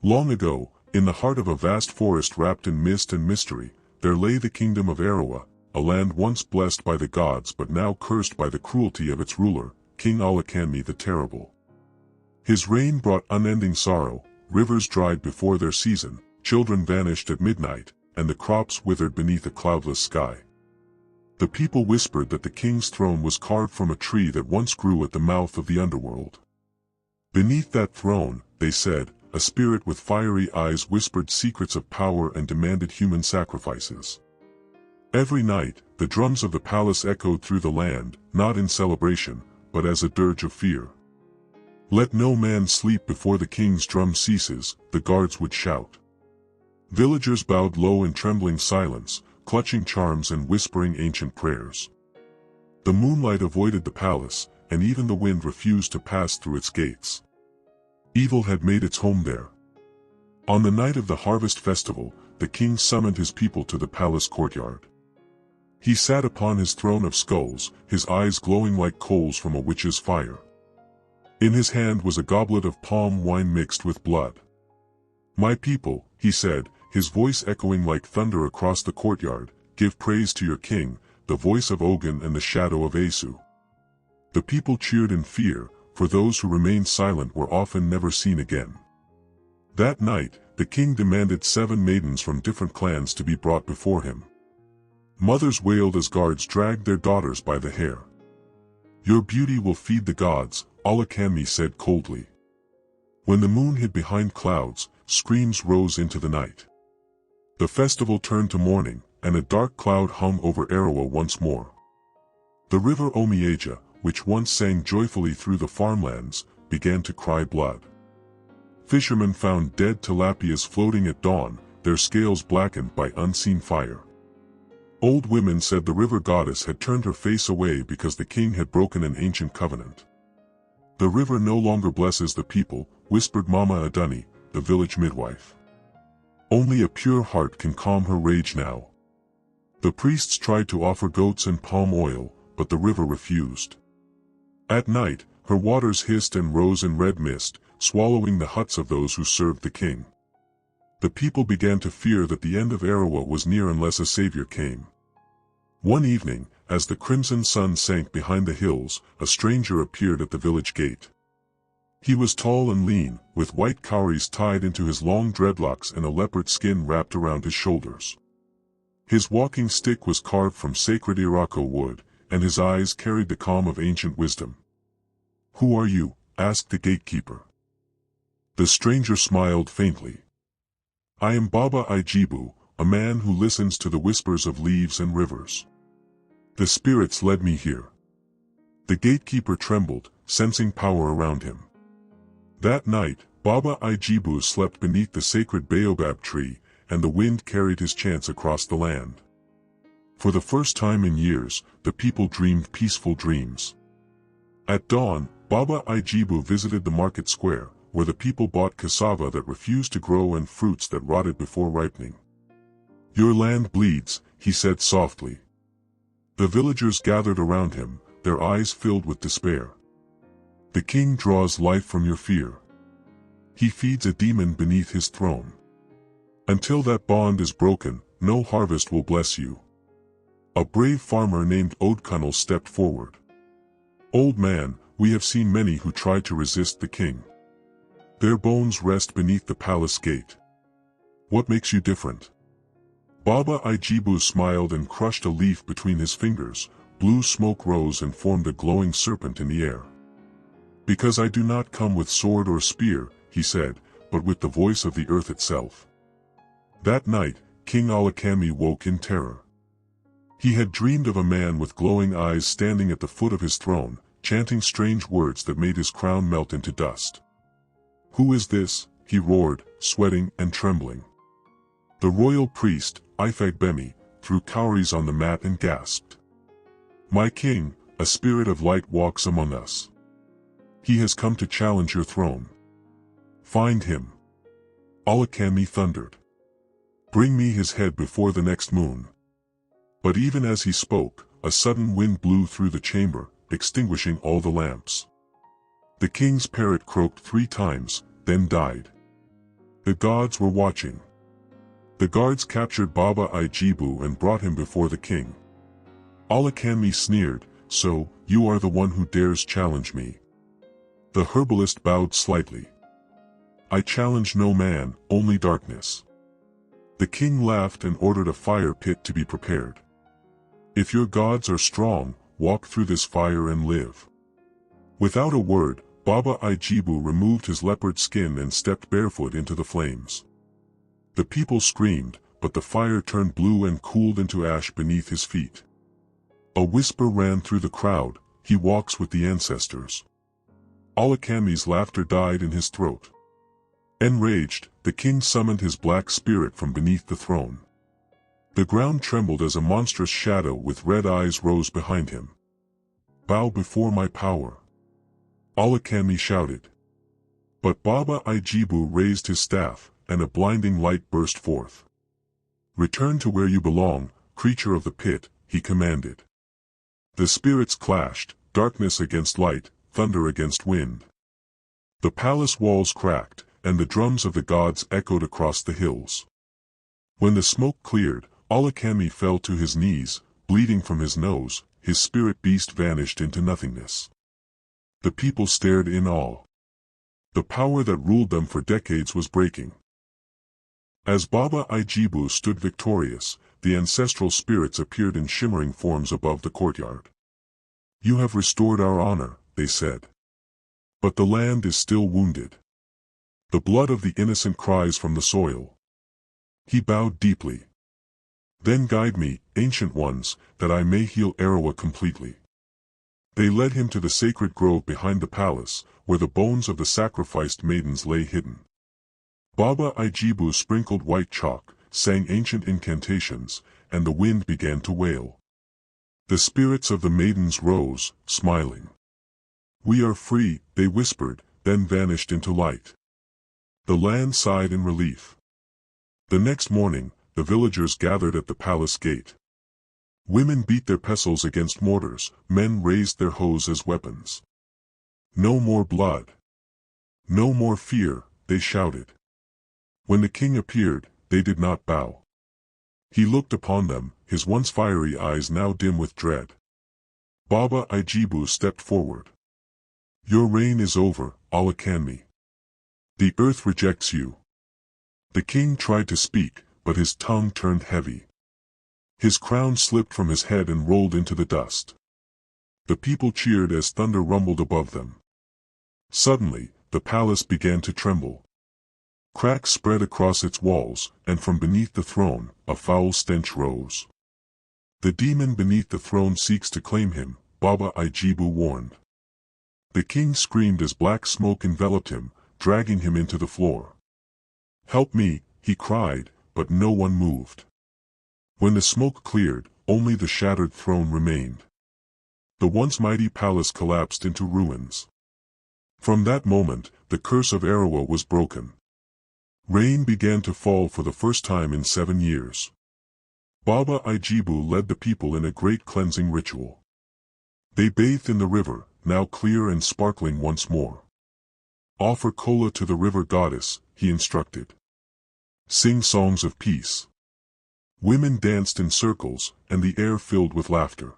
Long ago, in the heart of a vast forest wrapped in mist and mystery, there lay the kingdom of Arawa, a land once blessed by the gods but now cursed by the cruelty of its ruler, King Alakanmi the Terrible. His reign brought unending sorrow, rivers dried before their season, children vanished at midnight, and the crops withered beneath a cloudless sky. The people whispered that the king's throne was carved from a tree that once grew at the mouth of the underworld. Beneath that throne, they said, a spirit with fiery eyes whispered secrets of power and demanded human sacrifices. Every night, the drums of the palace echoed through the land, not in celebration, but as a dirge of fear. "Let no man sleep before the king's drum ceases," the guards would shout. Villagers bowed low in trembling silence, clutching charms and whispering ancient prayers. The moonlight avoided the palace, and even the wind refused to pass through its gates. Evil had made its home there. On the night of the harvest festival, the king summoned his people to the palace courtyard. He sat upon his throne of skulls, his eyes glowing like coals from a witch's fire. In his hand was a goblet of palm wine mixed with blood. "My people," he said, his voice echoing like thunder across the courtyard, "give praise to your king, the voice of Ogun and the shadow of Asu." The people cheered in fear, for those who remained silent were often never seen again. That night, the king demanded 7 maidens from different clans to be brought before him. Mothers wailed as guards dragged their daughters by the hair. "Your beauty will feed the gods," Alakanmi said coldly. When the moon hid behind clouds, screams rose into the night. The festival turned to mourning, and a dark cloud hung over Arawa once more. The river Omieja, which once sang joyfully through the farmlands, began to cry blood. Fishermen found dead tilapias floating at dawn, their scales blackened by unseen fire. Old women said the river goddess had turned her face away because the king had broken an ancient covenant. "The river no longer blesses the people," whispered Mama Aduni, the village midwife. "Only a pure heart can calm her rage now." The priests tried to offer goats and palm oil, but the river refused. At night, her waters hissed and rose in red mist, swallowing the huts of those who served the king. The people began to fear that the end of Arawa was near unless a savior came. One evening, as the crimson sun sank behind the hills, a stranger appeared at the village gate. He was tall and lean, with white cowries tied into his long dreadlocks and a leopard skin wrapped around his shoulders. His walking stick was carved from sacred Irako wood, and his eyes carried the calm of ancient wisdom. "Who are you?" asked the gatekeeper. The stranger smiled faintly. "I am Baba Ijibu, a man who listens to the whispers of leaves and rivers. The spirits led me here." The gatekeeper trembled, sensing power around him. That night, Baba Ijibu slept beneath the sacred baobab tree, and the wind carried his chants across the land. For the first time in years, the people dreamed peaceful dreams. At dawn, Baba Ijibu visited the market square, where the people bought cassava that refused to grow and fruits that rotted before ripening. "Your land bleeds," he said softly. The villagers gathered around him, their eyes filled with despair. "The king draws life from your fear. He feeds a demon beneath his throne. Until that bond is broken, no harvest will bless you." A brave farmer named Odkunal stepped forward. "Old man, we have seen many who tried to resist the king. Their bones rest beneath the palace gate. What makes you different?" Baba Ijibu smiled and crushed a leaf between his fingers. Blue smoke rose and formed a glowing serpent in the air. "Because I do not come with sword or spear," he said, "but with the voice of the earth itself." That night, King Alakanmi woke in terror. He had dreamed of a man with glowing eyes standing at the foot of his throne, chanting strange words that made his crown melt into dust. "Who is this?" he roared, sweating and trembling. The royal priest, Ifagbemi, threw cowries on the mat and gasped. "My king, a spirit of light walks among us. He has come to challenge your throne. Find him." Alakanmi thundered. "Bring me his head before the next moon." But even as he spoke, a sudden wind blew through the chamber, extinguishing all the lamps. The king's parrot croaked 3 times, then died. The gods were watching. The guards captured Baba Ijibu and brought him before the king. Alakami sneered, "So, you are the one who dares challenge me?" The herbalist bowed slightly. "I challenge no man, only darkness." The king laughed and ordered a fire pit to be prepared. "If your gods are strong, walk through this fire and live." Without a word, Baba Ijibu removed his leopard skin and stepped barefoot into the flames. The people screamed, but the fire turned blue and cooled into ash beneath his feet. A whisper ran through the crowd, "He walks with the ancestors." Alakami's laughter died in his throat. Enraged, the king summoned his black spirit from beneath the throne. The ground trembled as a monstrous shadow with red eyes rose behind him. "Bow before my power," Alakami shouted. But Baba Ijibu raised his staff, and a blinding light burst forth. "Return to where you belong, creature of the pit," he commanded. The spirits clashed, darkness against light, thunder against wind. The palace walls cracked, and the drums of the gods echoed across the hills. When the smoke cleared, Alakami fell to his knees, bleeding from his nose. His spirit beast vanished into nothingness. The people stared in awe. The power that ruled them for decades was breaking. As Baba Ijibu stood victorious, the ancestral spirits appeared in shimmering forms above the courtyard. "You have restored our honor," they said. "But the land is still wounded. The blood of the innocent cries from the soil." He bowed deeply. "Then guide me, ancient ones, that I may heal Arawa completely." They led him to the sacred grove behind the palace, where the bones of the sacrificed maidens lay hidden. Baba Ijibu sprinkled white chalk, sang ancient incantations, and the wind began to wail. The spirits of the maidens rose, smiling. "We are free," they whispered, then vanished into light. The land sighed in relief. The next morning, the villagers gathered at the palace gate. Women beat their pestles against mortars, men raised their hoes as weapons. "No more blood. No more fear," they shouted. When the king appeared, they did not bow. He looked upon them, his once fiery eyes now dim with dread. Baba Ijibu stepped forward. "Your reign is over, Alakami. The earth rejects you." The king tried to speak, but his tongue turned heavy. His crown slipped from his head and rolled into the dust. The people cheered as thunder rumbled above them. Suddenly, the palace began to tremble. Cracks spread across its walls, and from beneath the throne, a foul stench rose. "The demon beneath the throne seeks to claim him," Baba Ijibu warned. The king screamed as black smoke enveloped him, dragging him into the floor. "Help me," he cried, but no one moved. When the smoke cleared, only the shattered throne remained. The once mighty palace collapsed into ruins. From that moment, the curse of Arawa was broken. Rain began to fall for the first time in 7 years. Baba Ijibu led the people in a great cleansing ritual. They bathed in the river, now clear and sparkling once more. "Offer kola to the river goddess," he instructed. "Sing songs of peace." Women danced in circles, and the air filled with laughter.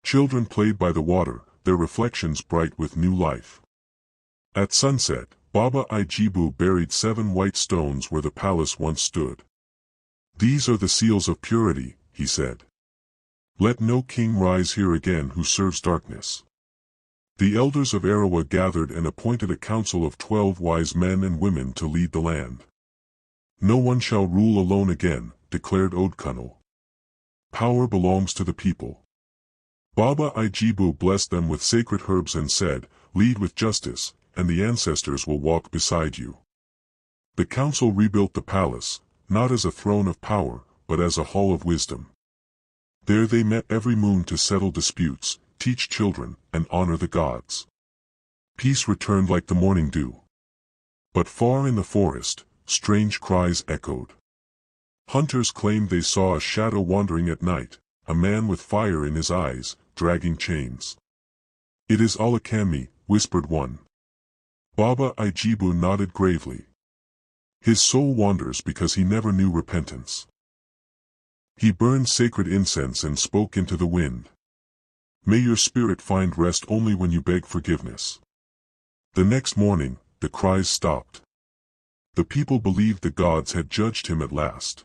Children played by the water, their reflections bright with new life. At sunset, Baba Ijibu buried 7 white stones where the palace once stood. "These are the seals of purity," he said. "Let no king rise here again who serves darkness." The elders of Arawa gathered and appointed a council of 12 wise men and women to lead the land. "No one shall rule alone again," declared Odkunal. "Power belongs to the people." Baba Ijibu blessed them with sacred herbs and said, "Lead with justice, and the ancestors will walk beside you." The council rebuilt the palace, not as a throne of power, but as a hall of wisdom. There they met every moon to settle disputes, teach children, and honor the gods. Peace returned like the morning dew. But far in the forest, strange cries echoed. Hunters claimed they saw a shadow wandering at night, a man with fire in his eyes, dragging chains. "It is Alakami," whispered one. Baba Ijibu nodded gravely. His soul wanders because he never knew repentance. He burned sacred incense and spoke into the wind. May your spirit find rest only when you beg forgiveness. The next morning, the cries stopped. The people believed the gods had judged him at last.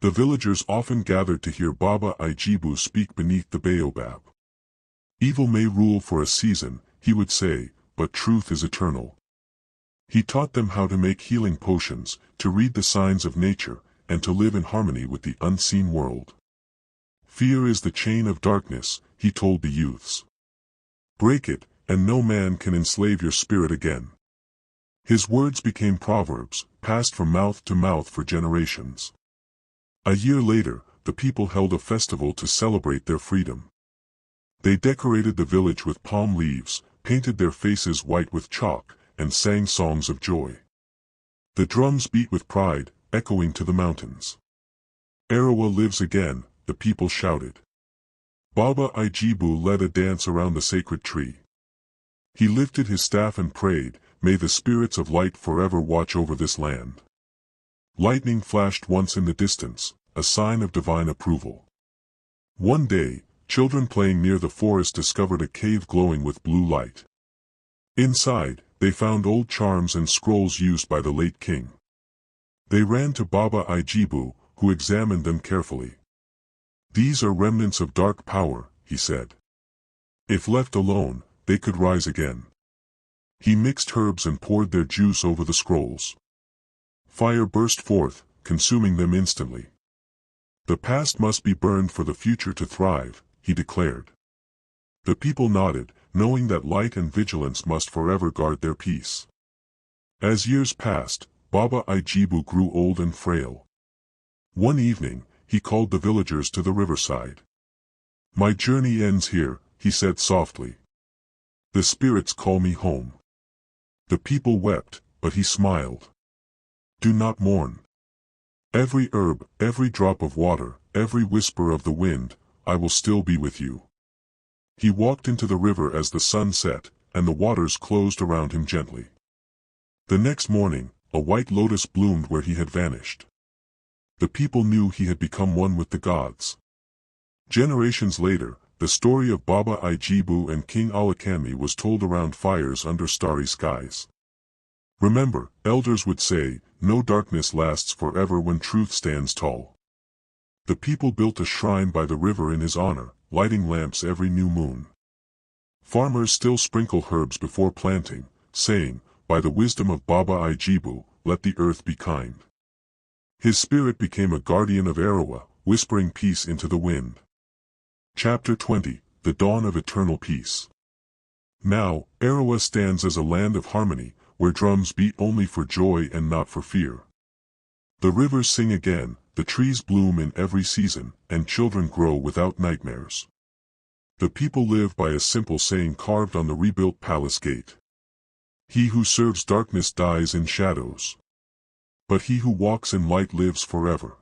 The villagers often gathered to hear Baba Ijibu speak beneath the baobab. Evil may rule for a season, he would say, but truth is eternal. He taught them how to make healing potions, to read the signs of nature, and to live in harmony with the unseen world. Fear is the chain of darkness, he told the youths. Break it, and no man can enslave your spirit again. His words became proverbs, passed from mouth to mouth for generations. A year later, the people held a festival to celebrate their freedom. They decorated the village with palm leaves, painted their faces white with chalk, and sang songs of joy. The drums beat with pride, echoing to the mountains. Arawa lives again, the people shouted. Baba Ijibu led a dance around the sacred tree. He lifted his staff and prayed, "May the spirits of light forever watch over this land." Lightning flashed once in the distance, a sign of divine approval. One day, children playing near the forest discovered a cave glowing with blue light. Inside, they found old charms and scrolls used by the late king. They ran to Baba Ijibu, who examined them carefully. "These are remnants of dark power," he said. "If left alone, they could rise again." He mixed herbs and poured their juice over the scrolls. Fire burst forth, consuming them instantly. "The past must be burned for the future to thrive," he declared. The people nodded, knowing that light and vigilance must forever guard their peace. As years passed, Baba Ijibu grew old and frail. One evening, he called the villagers to the riverside. "My journey ends here," he said softly. "The spirits call me home." The people wept, but he smiled. "Do not mourn. Every herb, every drop of water, every whisper of the wind, I will still be with you." He walked into the river as the sun set, and the waters closed around him gently. The next morning, a white lotus bloomed where he had vanished. The people knew he had become one with the gods. Generations later, the story of Baba Ijibu and King Alakami was told around fires under starry skies. Remember, elders would say, no darkness lasts forever when truth stands tall. The people built a shrine by the river in his honor, lighting lamps every new moon. Farmers still sprinkle herbs before planting, saying, by the wisdom of Baba Ijibu, let the earth be kind. His spirit became a guardian of Arawa, whispering peace into the wind. Chapter 20, The Dawn of Eternal Peace. Now, Arawa stands as a land of harmony, where drums beat only for joy and not for fear. The rivers sing again, the trees bloom in every season, and children grow without nightmares. The people live by a simple saying carved on the rebuilt palace gate. He who serves darkness dies in shadows. But he who walks in light lives forever.